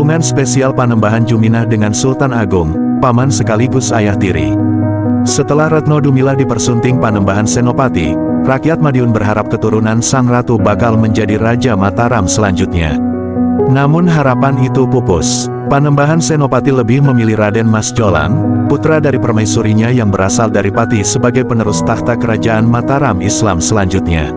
Hubungan spesial Panembahan Juminah dengan Sultan Agung, paman sekaligus ayah tiri. Setelah Retno Dumilah dipersunting Panembahan Senopati, rakyat Madiun berharap keturunan sang ratu bakal menjadi Raja Mataram selanjutnya. Namun harapan itu pupus. Panembahan Senopati lebih memilih Raden Mas Jolang, putra dari permaisurinya yang berasal dari Pati sebagai penerus tahta kerajaan Mataram Islam selanjutnya.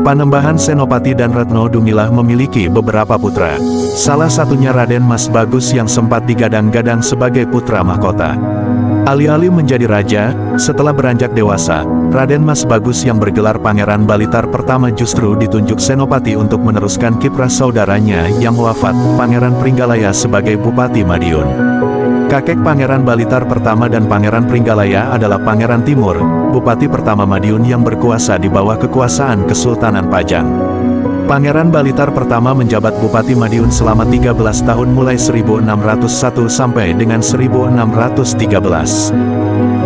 Panembahan Senopati dan Retno Dumilah memiliki beberapa putra. Salah satunya Raden Mas Bagus yang sempat digadang-gadang sebagai putra mahkota. Alih-alih menjadi raja, setelah beranjak dewasa, Raden Mas Bagus yang bergelar Pangeran Balitar pertama justru ditunjuk Senopati untuk meneruskan kiprah saudaranya yang wafat, Pangeran Pringgalaya sebagai Bupati Madiun. Kakek Pangeran Balitar pertama dan Pangeran Pringgalaya adalah Pangeran Timur, Bupati pertama Madiun yang berkuasa di bawah kekuasaan Kesultanan Pajang. Pangeran Balitar pertama menjabat Bupati Madiun selama 13 tahun mulai 1601 sampai dengan 1613.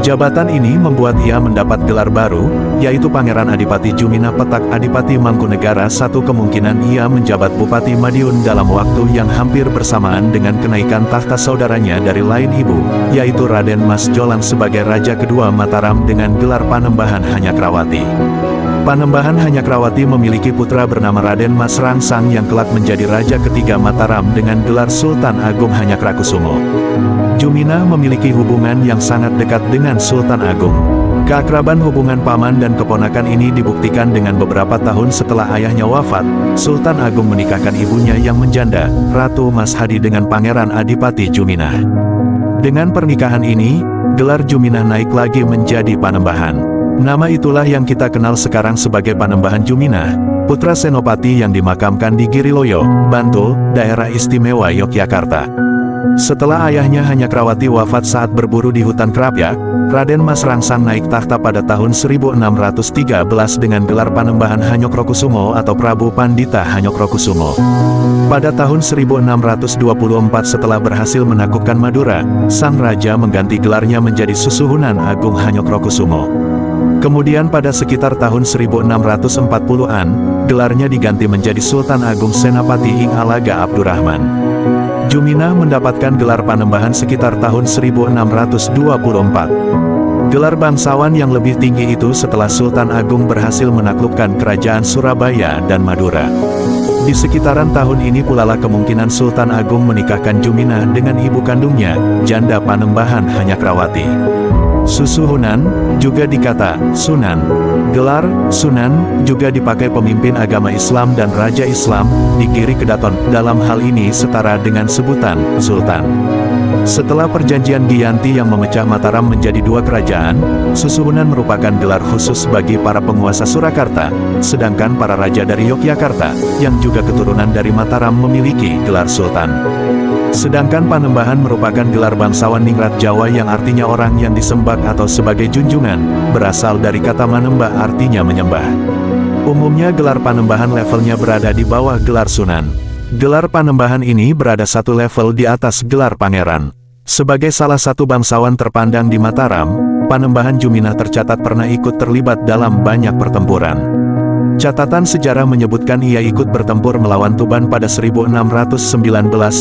Jabatan ini membuat ia mendapat gelar baru, yaitu Pangeran Adipati Juminah Petak Adipati Mangkunegara. Satu kemungkinan ia menjabat Bupati Madiun dalam waktu yang hampir bersamaan dengan kenaikan tahta saudaranya dari lain ibu, yaitu Raden Mas Jolang sebagai Raja kedua Mataram dengan gelar Panembahan Hanyakrawati. Panembahan Hanyakrawati memiliki putra bernama Raden Mas Rangsang yang kelak menjadi Raja ketiga Mataram dengan gelar Sultan Agung Hanyakrakusumo. Juminah memiliki hubungan yang sangat dekat dengan Sultan Agung. Keakraban hubungan paman dan keponakan ini dibuktikan dengan beberapa tahun setelah ayahnya wafat, Sultan Agung menikahkan ibunya yang menjanda, Ratu Mas Hadi dengan Pangeran Adipati Juminah. Dengan pernikahan ini, gelar Juminah naik lagi menjadi Panembahan. Nama itulah yang kita kenal sekarang sebagai Panembahan Juminah, putra Senopati yang dimakamkan di Giriloyo, Bantul, daerah istimewa Yogyakarta. Setelah ayahnya Hanyakrawati wafat saat berburu di hutan Krapyak, Raden Mas Rangsang naik tahta pada tahun 1613 dengan gelar Panembahan Hanyokrokusumo atau Prabu Pandita Hanyokrokusumo. Pada tahun 1624 setelah berhasil menaklukkan Madura, sang raja mengganti gelarnya menjadi Susuhunan Agung Hanyokrokusumo. Kemudian pada sekitar tahun 1640-an, gelarnya diganti menjadi Sultan Agung Senapati Ing Alaga Abdurrahman. Juminah mendapatkan gelar Panembahan sekitar tahun 1624. Gelar bangsawan yang lebih tinggi itu setelah Sultan Agung berhasil menaklukkan kerajaan Surabaya dan Madura. Di sekitaran tahun ini pulalah kemungkinan Sultan Agung menikahkan Juminah dengan ibu kandungnya, janda Panembahan Hanyakrawati. Susuhunan, juga dikata Sunan. Gelar Sunan juga dipakai pemimpin agama Islam dan Raja Islam di Giri Kedaton, dalam hal ini setara dengan sebutan Sultan. Setelah perjanjian Giyanti yang memecah Mataram menjadi dua kerajaan, Susuhunan merupakan gelar khusus bagi para penguasa Surakarta, sedangkan para raja dari Yogyakarta, yang juga keturunan dari Mataram memiliki gelar Sultan. Sedangkan Panembahan merupakan gelar bangsawan ningrat Jawa yang artinya orang yang disembah atau sebagai junjungan, berasal dari kata manembah artinya menyembah. Umumnya gelar Panembahan levelnya berada di bawah gelar Sunan. Gelar Panembahan ini berada satu level di atas gelar Pangeran. Sebagai salah satu bangsawan terpandang di Mataram, Panembahan Juminah tercatat pernah ikut terlibat dalam banyak pertempuran. Catatan sejarah menyebutkan ia ikut bertempur melawan Tuban pada 1619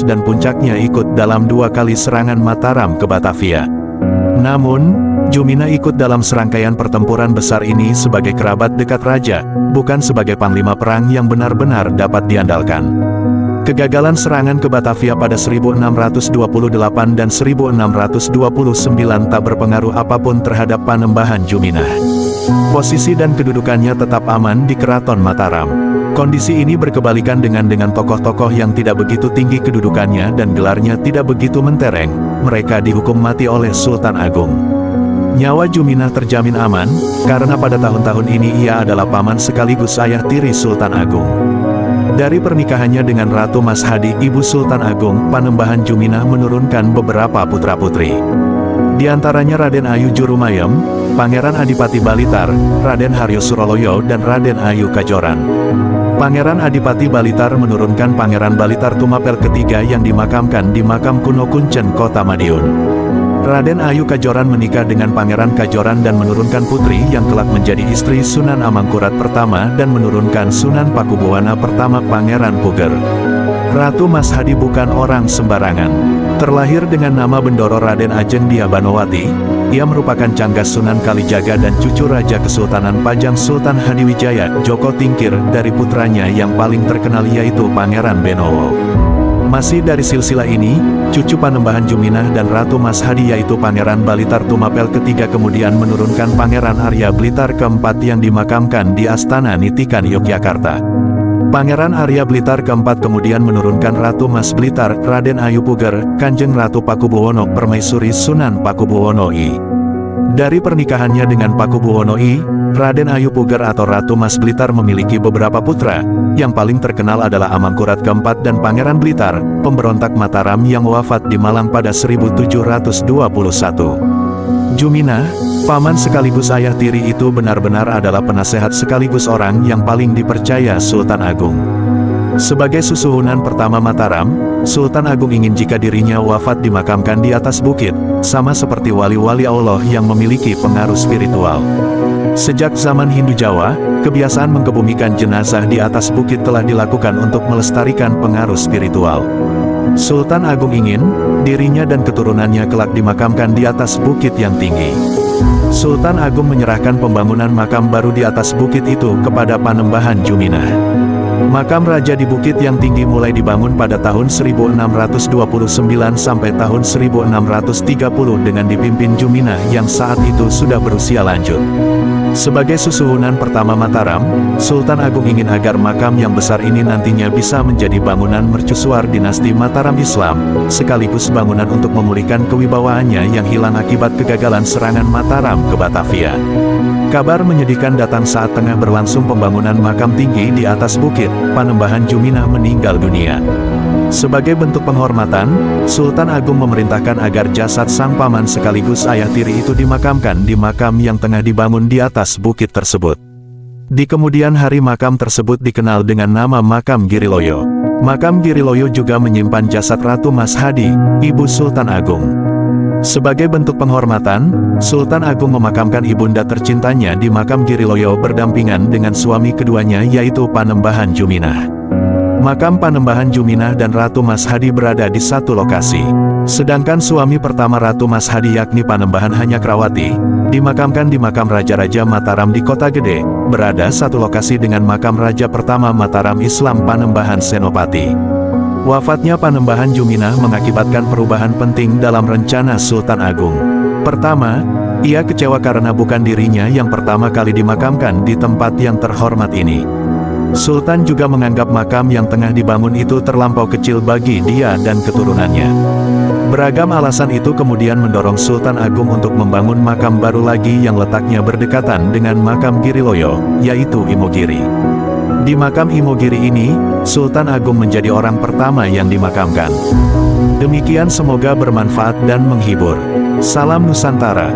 dan puncaknya ikut dalam 2 kali serangan Mataram ke Batavia. Namun, Juminah ikut dalam serangkaian pertempuran besar ini sebagai kerabat dekat raja, bukan sebagai panglima perang yang benar-benar dapat diandalkan. Kegagalan serangan ke Batavia pada 1628 dan 1629 tak berpengaruh apapun terhadap Panembahan Juminah. Posisi dan kedudukannya tetap aman di Keraton Mataram. Kondisi ini berkebalikan dengan tokoh-tokoh yang tidak begitu tinggi kedudukannya dan gelarnya tidak begitu mentereng, mereka dihukum mati oleh Sultan Agung. Nyawa Juminah terjamin aman, karena pada tahun-tahun ini ia adalah paman sekaligus ayah tiri Sultan Agung. Dari pernikahannya dengan Ratu Mas Hadi, ibu Sultan Agung, Panembahan Juminah menurunkan beberapa putra-putri. Di antaranya Raden Ayu Jurumayem, Pangeran Adipati Balitar, Raden Haryo Suroloyo dan Raden Ayu Kajoran. Pangeran Adipati Balitar menurunkan Pangeran Balitar Tumapel ketiga yang dimakamkan di Makam Kuno Kuncen, Kota Madiun. Raden Ayu Kajoran menikah dengan Pangeran Kajoran dan menurunkan putri yang kelak menjadi istri Sunan Amangkurat pertama dan menurunkan Sunan Pakubuwana pertama Pangeran Puger. Ratu Mas Hadi bukan orang sembarangan. Terlahir dengan nama Bendoro Raden Ajeng Diabanowati, ia merupakan Canggas Sunan Kalijaga dan cucu Raja Kesultanan Pajang Sultan Hadiwijaya Joko Tingkir dari putranya yang paling terkenal yaitu Pangeran Benowo. Masih dari silsilah ini, cucu Panembahan Juminah dan Ratu Mas Hadi yaitu Pangeran Balitar Tumapel ketiga kemudian menurunkan Pangeran Arya Blitar keempat yang dimakamkan di Astana Nitikan Yogyakarta. Pangeran Arya Blitar keempat kemudian menurunkan Ratu Mas Blitar, Raden Ayu Puger, Kanjeng Ratu Pakubuwono Permaisuri Sunan Pakubuwono I. Dari pernikahannya dengan Pakubuwono I, Raden Ayu Puger atau Ratu Mas Blitar memiliki beberapa putra, yang paling terkenal adalah Amangkurat keempat dan Pangeran Blitar, pemberontak Mataram yang wafat di Malang pada 1721. Juminah, paman sekaligus ayah tiri itu benar-benar adalah penasehat sekaligus orang yang paling dipercaya Sultan Agung. Sebagai susuhunan pertama Mataram, Sultan Agung ingin jika dirinya wafat dimakamkan di atas bukit, sama seperti wali-wali Allah yang memiliki pengaruh spiritual. Sejak zaman Hindu Jawa, kebiasaan mengkebumikan jenazah di atas bukit telah dilakukan untuk melestarikan pengaruh spiritual. Sultan Agung ingin, dirinya dan keturunannya kelak dimakamkan di atas bukit yang tinggi. Sultan Agung menyerahkan pembangunan makam baru di atas bukit itu kepada Panembahan Juminah. Makam raja di bukit yang tinggi mulai dibangun pada tahun 1629 sampai tahun 1630 dengan dipimpin Juminah yang saat itu sudah berusia lanjut. Sebagai susuhunan pertama Mataram, Sultan Agung ingin agar makam yang besar ini nantinya bisa menjadi bangunan mercusuar dinasti Mataram Islam, sekaligus bangunan untuk memulihkan kewibawaannya yang hilang akibat kegagalan serangan Mataram ke Batavia. Kabar menyedihkan datang saat tengah berlangsung pembangunan makam tinggi di atas bukit, Panembahan Juminah meninggal dunia. Sebagai bentuk penghormatan, Sultan Agung memerintahkan agar jasad sang paman sekaligus ayah tiri itu dimakamkan di makam yang tengah dibangun di atas bukit tersebut. Di kemudian hari makam tersebut dikenal dengan nama Makam Giriloyo. Makam Giriloyo juga menyimpan jasad Ratu Mas Hadi, ibu Sultan Agung. Sebagai bentuk penghormatan, Sultan Agung memakamkan ibunda tercintanya di Makam Giriloyo berdampingan dengan suami keduanya yaitu Panembahan Juminah. Makam Panembahan Juminah dan Ratu Mas Hadi berada di satu lokasi. Sedangkan suami pertama Ratu Mas Hadi yakni Panembahan Hanyakrawati, dimakamkan di makam Raja-Raja Mataram di Kota Gede, berada satu lokasi dengan makam Raja pertama Mataram Islam Panembahan Senopati. Wafatnya Panembahan Juminah mengakibatkan perubahan penting dalam rencana Sultan Agung. Pertama, ia kecewa karena bukan dirinya yang pertama kali dimakamkan di tempat yang terhormat ini. Sultan juga menganggap makam yang tengah dibangun itu terlampau kecil bagi dia dan keturunannya. Beragam alasan itu kemudian mendorong Sultan Agung untuk membangun makam baru lagi yang letaknya berdekatan dengan makam Giriloyo, yaitu Imogiri. Di makam Imogiri ini, Sultan Agung menjadi orang pertama yang dimakamkan. Demikian, semoga bermanfaat dan menghibur. Salam Nusantara.